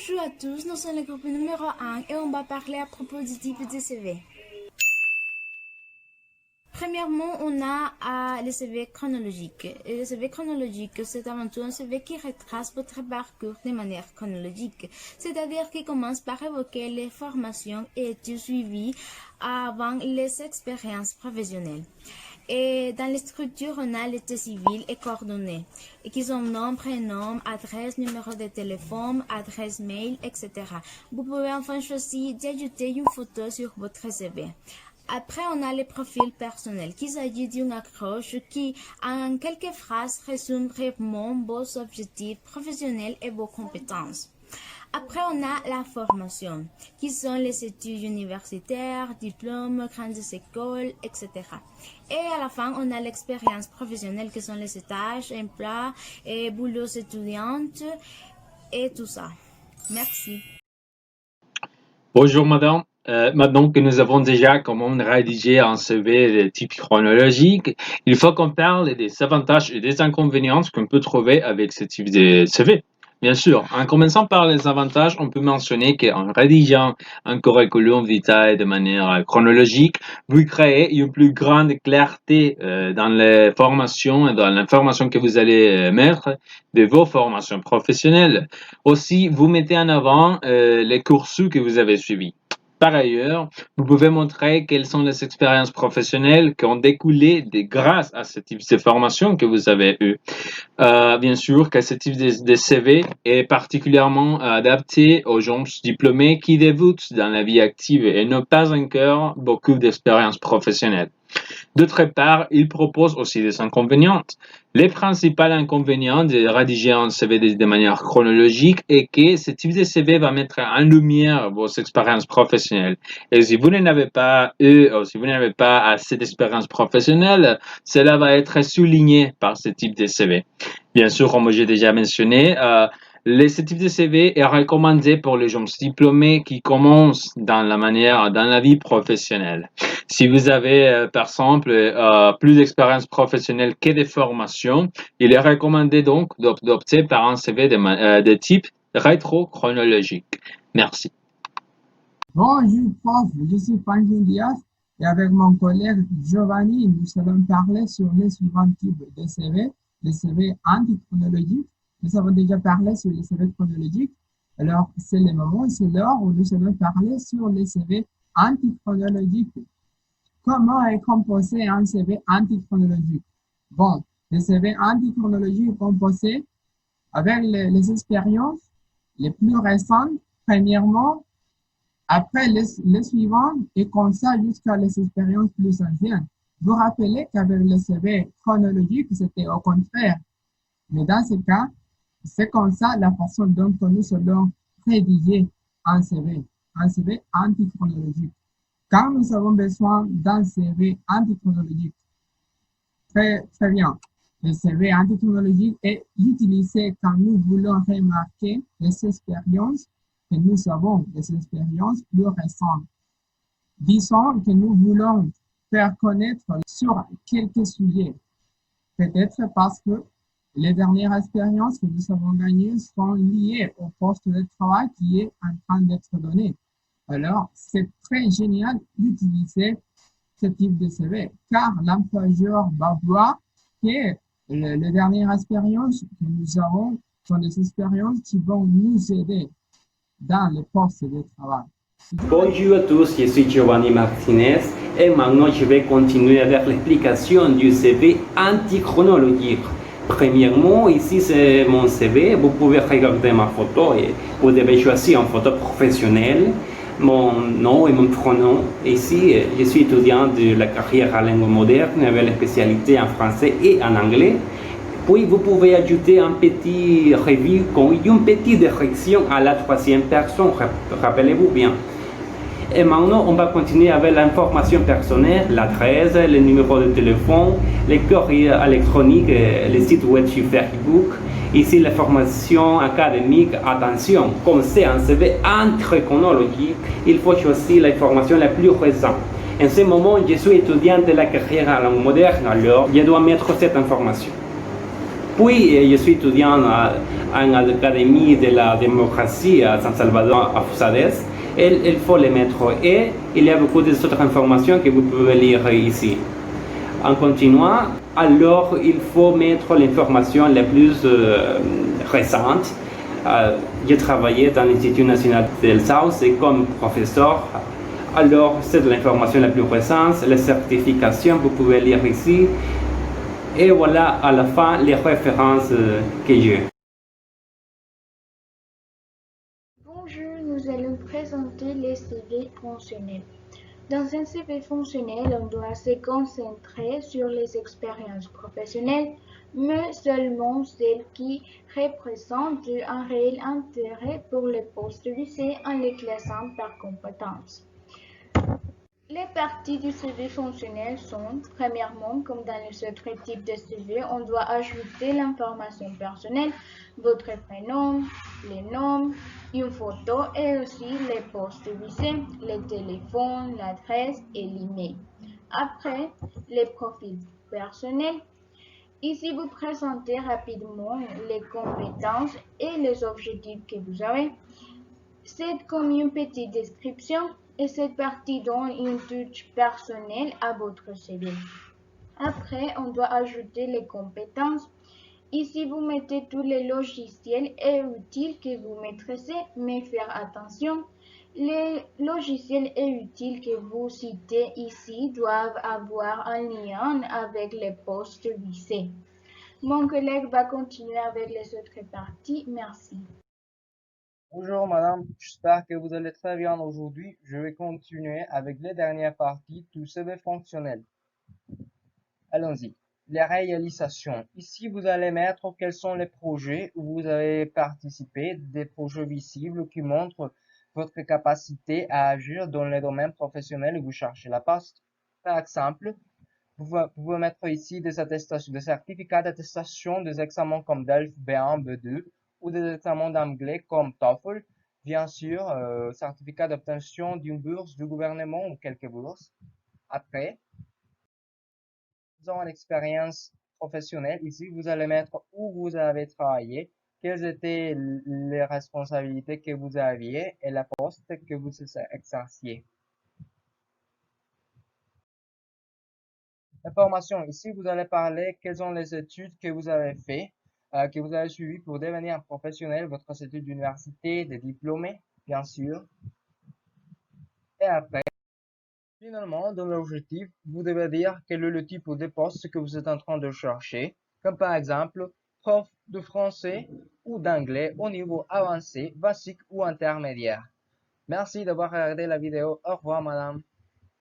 Bonjour à tous, nous sommes le groupe numéro 1 et on va parler à propos du type de CV. Premièrement, on a le CV chronologique. Et le CV chronologique, c'est avant tout un CV qui retrace votre parcours de manière chronologique, c'est-à-dire qui commence par évoquer les formations et études suivies avant les expériences professionnelles. Et dans les structures, on a l'état civil et coordonnées, et qui sont nom, prénom, adresse, numéro de téléphone, adresse mail, etc. Vous pouvez enfin choisir d'ajouter une photo sur votre CV. Après, on a les profils personnels, qu'il s'agit d'une accroche qui, en quelques phrases, résume brièvement vos objectifs professionnels et vos compétences. Après, on a la formation, qui sont les études universitaires, diplômes, grandes écoles, etc. Et à la fin, on a l'expérience professionnelle, qui sont les stages, emplois et boulots étudiants et tout ça. Merci. Bonjour madame. Maintenant que nous avons déjà comment rédiger un CV de type chronologique, il faut qu'on parle des avantages et des inconvénients qu'on peut trouver avec ce type de CV. Bien sûr, en commençant par les avantages, on peut mentionner qu'en rédigeant un curriculum vitae de manière chronologique, vous créez une plus grande clarté dans les formations et dans l'information que vous allez mettre de vos formations professionnelles. Aussi, vous mettez en avant les cursus que vous avez suivis. Par ailleurs, vous pouvez montrer quelles sont les expériences professionnelles qui ont découlé grâce à ce type de formation que vous avez eu. Bien sûr que ce type de CV est particulièrement adapté aux gens diplômés qui débutent dans la vie active et n'ont pas encore beaucoup d'expérience professionnelle. D'autre part, il propose aussi des inconvénients. Les principaux inconvénients de rédiger un CV de manière chronologique est que ce type de CV va mettre en lumière vos expériences professionnelles. Et si vous n'avez pas eu, ou si vous n'avez pas assez d'expérience professionnelle, cela va être souligné par ce type de CV. Bien sûr, comme j'ai déjà mentionné, ce type de CV est recommandé pour les gens diplômés qui commencent dans la vie professionnelle. Si vous avez, par exemple, plus d'expérience professionnelle que de formation, il est recommandé donc d'opter par un CV de type rétro-chronologique. Merci. Bonjour prof, je suis Franklin Diaz et avec mon collègue Giovanni, nous allons parler sur les suivants types de CV, les CV antichronologiques. Nous avons déjà parlé sur les CV chronologiques. Alors, c'est le moment, c'est l'heure où nous allons parler sur les CV antichronologiques. Comment est composé un CV antichronologique? Bon, le CV antichronologique est composé avec les expériences les plus récentes, premièrement, après les suivants, et comme ça jusqu'à les expériences plus anciennes. Vous rappelez qu'avec le CV chronologique, c'était au contraire. Mais dans ce cas, c'est comme ça la façon dont nous allons rédiger un CV antichronologique. Quand nous avons besoin d'un CV antichronologique, très bien, le CV antichronologique est utilisé quand nous voulons remarquer les expériences que nous avons, des expériences plus récentes. Disons que nous voulons faire connaître sur quelques sujets, peut-être parce que les dernières expériences que nous avons gagnées sont liées au poste de travail qui est en train d'être donné. Alors, c'est très génial d'utiliser ce type de CV, car l'employeur va voir que les dernières expériences que nous avons sont des expériences qui vont nous aider dans le poste de travail. Bonjour à tous, je suis Giovanni Martinez et maintenant je vais continuer avec l'explication du CV antichronologique. Premièrement, ici c'est mon CV, vous pouvez regarder ma photo et vous devez choisir une photo professionnelle, mon nom et mon prénom. Ici, je suis étudiant de la carrière en langue moderne avec la spécialité en français et en anglais. Puis vous pouvez ajouter un petit review con une petite direction à la troisième personne, rappelez-vous bien. Et maintenant, on va continuer avec l'information personnelle, l'adresse, le numéro de téléphone, les courriers électroniques, le site web sur Facebook. Ici, l'information académique. Attention, comme c'est un CV antichronologique, il faut choisir l'information la plus récente. En ce moment, je suis étudiant de la carrière en langue moderne, alors je dois mettre cette information. Puis, je suis étudiant à l'académie de la démocratie à San Salvador, à Fusades. Il faut les mettre et il y a beaucoup d'autres informations que vous pouvez lire ici. En continuant, alors il faut mettre l'information la plus récente. J'ai travaillé dans l'Institut national del Sauce comme professeur. Alors, c'est l'information la plus récente, les certifications, vous pouvez lire ici. Et voilà, à la fin, les références que j'ai. Bonjour, nous allons présenter les CV fonctionnels. Dans un CV fonctionnel, on doit se concentrer sur les expériences professionnelles, mais seulement celles qui représentent un réel intérêt pour le poste visé en les classant par compétences. Les parties du CV fonctionnel sont, premièrement, comme dans les autres types de CV, on doit ajouter l'information personnelle, votre prénom, les noms, une photo et aussi les postes visés, le téléphone, l'adresse et l'email. Après, les profils personnels. Ici, vous présentez rapidement les compétences et les objectifs que vous avez. C'est comme une petite description et cette partie donne une touche personnelle à votre CV. Après, on doit ajouter les compétences. Ici, vous mettez tous les logiciels et outils que vous maîtrisez, mais faire attention. Les logiciels et outils que vous citez ici doivent avoir un lien avec les postes visés. Mon collègue va continuer avec les autres parties. Merci. Bonjour madame, j'espère que vous allez très bien aujourd'hui. Je vais continuer avec les dernières parties du CV fonctionnel. Allons-y. Les réalisations. Ici, vous allez mettre quels sont les projets où vous avez participé, des projets visibles qui montrent votre capacité à agir dans les domaines professionnels où vous cherchez la poste. Par exemple, vous pouvez mettre ici des attestations, des certificats d'attestation des examens comme DELF B1, B2 ou des examens d'anglais comme TOEFL. Bien sûr, certificat d'obtention d'une bourse du gouvernement ou quelques bourses. Après, nous avons une expérience professionnelle. Ici, vous allez mettre où vous avez travaillé, quelles étaient les responsabilités que vous aviez et la poste que vous exerciez. Information. Ici, vous allez parler quelles sont les études que vous avez fait, que vous avez suivies pour devenir un professionnel, votre étude d'université, des diplômés, bien sûr. Et après, finalement, dans l'objectif, vous devez dire quel est le type de poste que vous êtes en train de chercher, comme par exemple, prof de français ou d'anglais au niveau avancé, basique ou intermédiaire. Merci d'avoir regardé la vidéo. Au revoir, madame.